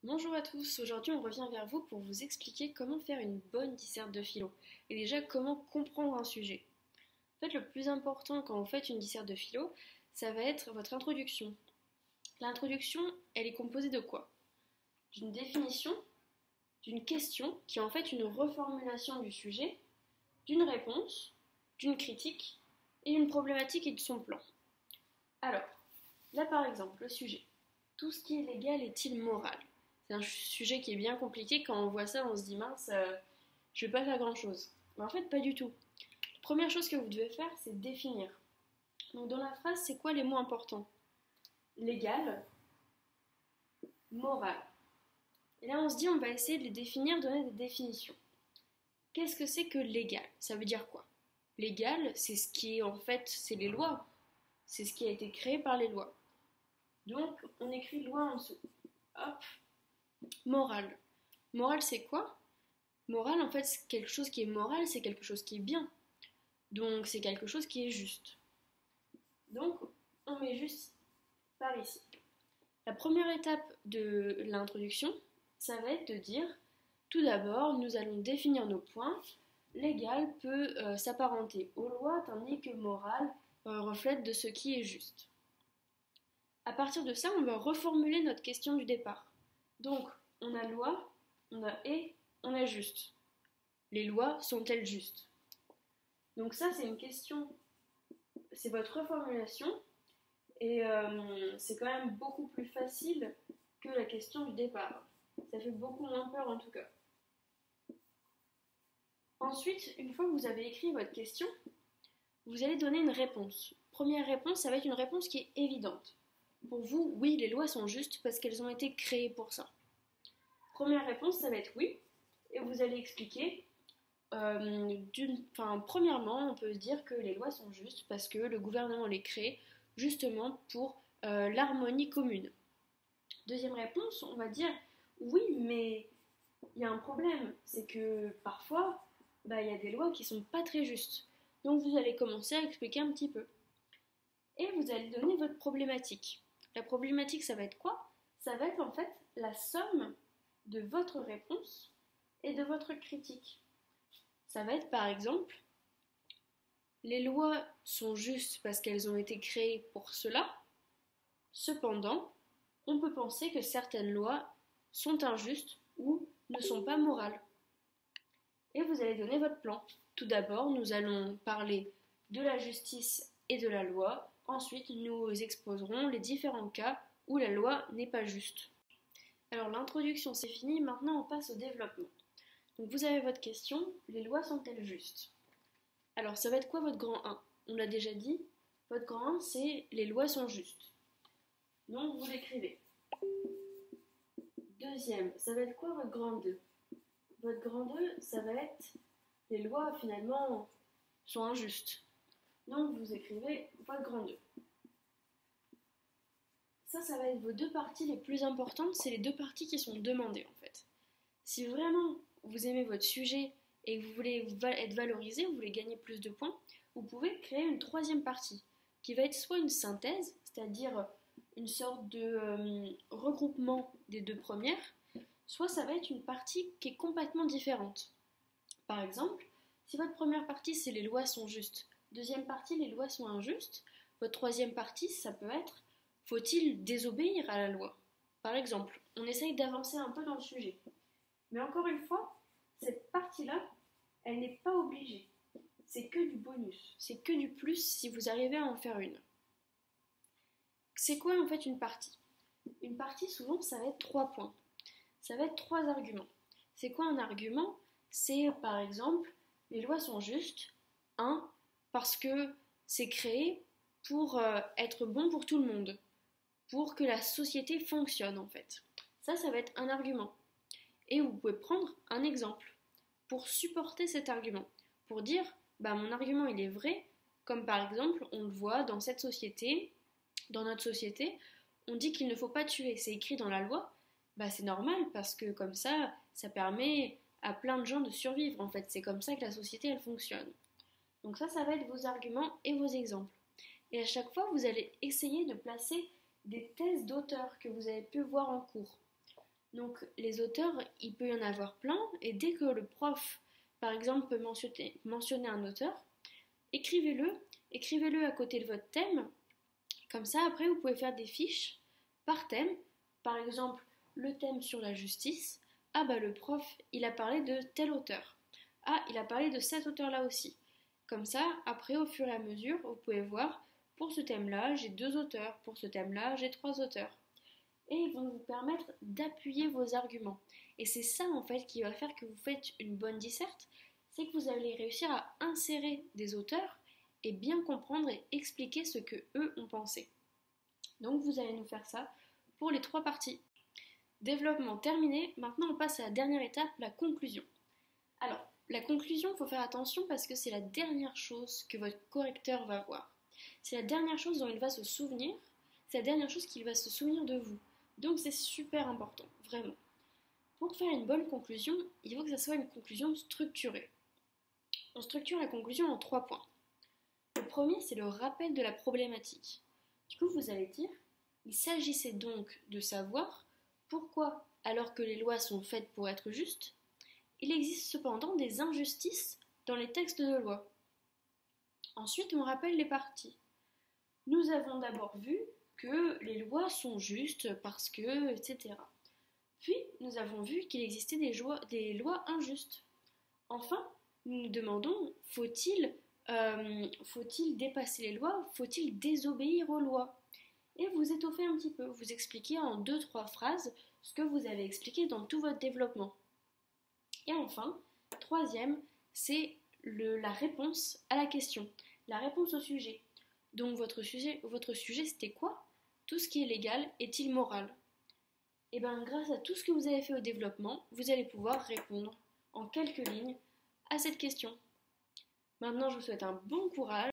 Bonjour à tous, aujourd'hui on revient vers vous pour vous expliquer comment faire une bonne disserte de philo et déjà comment comprendre un sujet. En fait, le plus important quand vous faites une disserte de philo, ça va être votre introduction. L'introduction, elle est composée de quoi? D'une définition, d'une question qui est en fait une reformulation du sujet, d'une réponse, d'une critique et d'une problématique et de son plan. Alors, là par exemple, le sujet. Tout ce qui est légal est-il moral? C'est un sujet qui est bien compliqué. Quand on voit ça, on se dit mince, je vais pas faire grand chose. Mais en fait, pas du tout. La première chose que vous devez faire, c'est définir. Donc, dans la phrase, c'est quoi les mots importants? Légal, moral. Et là, on se dit, on va essayer de les définir, donner des définitions. Qu'est-ce que c'est que légal? Ça veut dire quoi? Légal, c'est ce qui est en fait, c'est les lois. C'est ce qui a été créé par les lois. Donc, on écrit loi en dessous. Hop. Moral. Moral, c'est quoi? Moral, en fait, c'est quelque chose qui est moral, c'est quelque chose qui est bien. Donc, c'est quelque chose qui est juste. Donc, on met juste par ici. La première étape de l'introduction, ça va être de dire, tout d'abord, nous allons définir nos points. Légal peut s'apparenter aux lois, tandis que moral reflète de ce qui est juste. À partir de ça, on va reformuler notre question du départ. Donc, on a loi, on a et, on a juste. Les lois sont-elles justes? Donc ça, c'est une question, c'est votre reformulation, et c'est quand même beaucoup plus facile que la question du départ. Ça fait beaucoup moins peur en tout cas. Ensuite, une fois que vous avez écrit votre question, vous allez donner une réponse. Première réponse, ça va être une réponse qui est évidente. Pour vous, oui, les lois sont justes parce qu'elles ont été créées pour ça. Première réponse, ça va être oui, et vous allez expliquer. Premièrement, on peut se dire que les lois sont justes parce que le gouvernement les crée justement pour l'harmonie commune. Deuxième réponse, on va dire oui, mais il y a un problème, c'est que parfois, il y a des lois qui sont pas très justes. Donc vous allez commencer à expliquer un petit peu. Et vous allez donner votre problématique. La problématique, ça va être quoi? Ça va être en fait la somme de votre réponse et de votre critique. Ça va être par exemple, les lois sont justes parce qu'elles ont été créées pour cela. Cependant, on peut penser que certaines lois sont injustes ou ne sont pas morales. Et vous allez donner votre plan. Tout d'abord, nous allons parler de la justice et de la loi. Ensuite, nous exposerons les différents cas où la loi n'est pas juste. Alors l'introduction c'est fini, maintenant on passe au développement. Donc vous avez votre question, les lois sont-elles justes? Alors ça va être quoi votre grand 1? On l'a déjà dit, votre grand 1 c'est les lois sont justes. Donc vous l'écrivez. Deuxième, ça va être quoi votre grand 2? Votre grand 2, ça va être les lois finalement sont injustes. Donc vous écrivez votre grand 2. Ça va être vos deux parties les plus importantes, c'est les deux parties qui sont demandées en fait. Si vraiment vous aimez votre sujet et que vous voulez être valorisé, vous voulez gagner plus de points, vous pouvez créer une troisième partie qui va être soit une synthèse, c'est-à-dire une sorte de regroupement des deux premières, soit ça va être une partie qui est complètement différente. Par exemple, si votre première partie c'est les lois sont justes, deuxième partie les lois sont injustes, votre troisième partie ça peut être faut-il désobéir à la loi? Par exemple, on essaye d'avancer un peu dans le sujet. Mais encore une fois, cette partie-là, elle n'est pas obligée. C'est que du bonus, c'est que du plus si vous arrivez à en faire une. C'est quoi en fait une partie? Une partie, souvent, ça va être 3 points. Ça va être 3 arguments. C'est quoi un argument? C'est par exemple, les lois sont justes. 1. Parce que c'est créé pour être bon pour tout le monde. Pour que la société fonctionne en fait. Ça va être un argument. Et vous pouvez prendre un exemple pour supporter cet argument. Pour dire, mon argument il est vrai, comme par exemple, on le voit dans cette société, dans notre société, on dit qu'il ne faut pas tuer, c'est écrit dans la loi, c'est normal parce que comme ça permet à plein de gens de survivre en fait, c'est comme ça que la société elle fonctionne. Donc ça va être vos arguments et vos exemples. Et à chaque fois, vous allez essayer de placer des thèses d'auteurs que vous avez pu voir en cours. Donc les auteurs, il peut y en avoir plein, et dès que le prof, par exemple, peut mentionner un auteur, écrivez-le, écrivez-le à côté de votre thème. Comme ça, après, vous pouvez faire des fiches par thème. Par exemple, le thème sur la justice. Ah bah le prof, il a parlé de tel auteur. Ah, il a parlé de cet auteur-là aussi. Comme ça, après, au fur et à mesure, vous pouvez voir, pour ce thème-là, j'ai 2 auteurs. Pour ce thème-là, j'ai 3 auteurs. Et ils vont vous permettre d'appuyer vos arguments. Et c'est ça, en fait, qui va faire que vous faites une bonne disserte. C'est que vous allez réussir à insérer des auteurs et bien comprendre et expliquer ce que eux ont pensé. Donc vous allez nous faire ça pour les 3 parties. Développement terminé, maintenant on passe à la dernière étape, la conclusion. Alors, la conclusion, il faut faire attention parce que c'est la dernière chose que votre correcteur va voir. C'est la dernière chose dont il va se souvenir, c'est la dernière chose qu'il va se souvenir de vous. Donc c'est super important, vraiment. Pour faire une bonne conclusion, il faut que ça soit une conclusion structurée. On structure la conclusion en 3 points. Le premier, c'est le rappel de la problématique. Du coup, vous allez dire, il s'agissait donc de savoir pourquoi, alors que les lois sont faites pour être justes, il existe cependant des injustices dans les textes de loi. Ensuite, on rappelle les parties. Nous avons d'abord vu que les lois sont justes parce que, etc. Puis, nous avons vu qu'il existait des lois injustes. Enfin, nous nous demandons, faut-il dépasser les lois? Faut-il désobéir aux lois? Et vous étoffez un petit peu, vous expliquez en 2-3 phrases ce que vous avez expliqué dans tout votre développement. Et enfin, troisième, c'est la réponse à la question, la réponse au sujet. Donc votre sujet c'était quoi? Tout ce qui est légal est-il moral? Et bien grâce à tout ce que vous avez fait au développement, vous allez pouvoir répondre en quelques lignes à cette question. Maintenant, je vous souhaite un bon courage.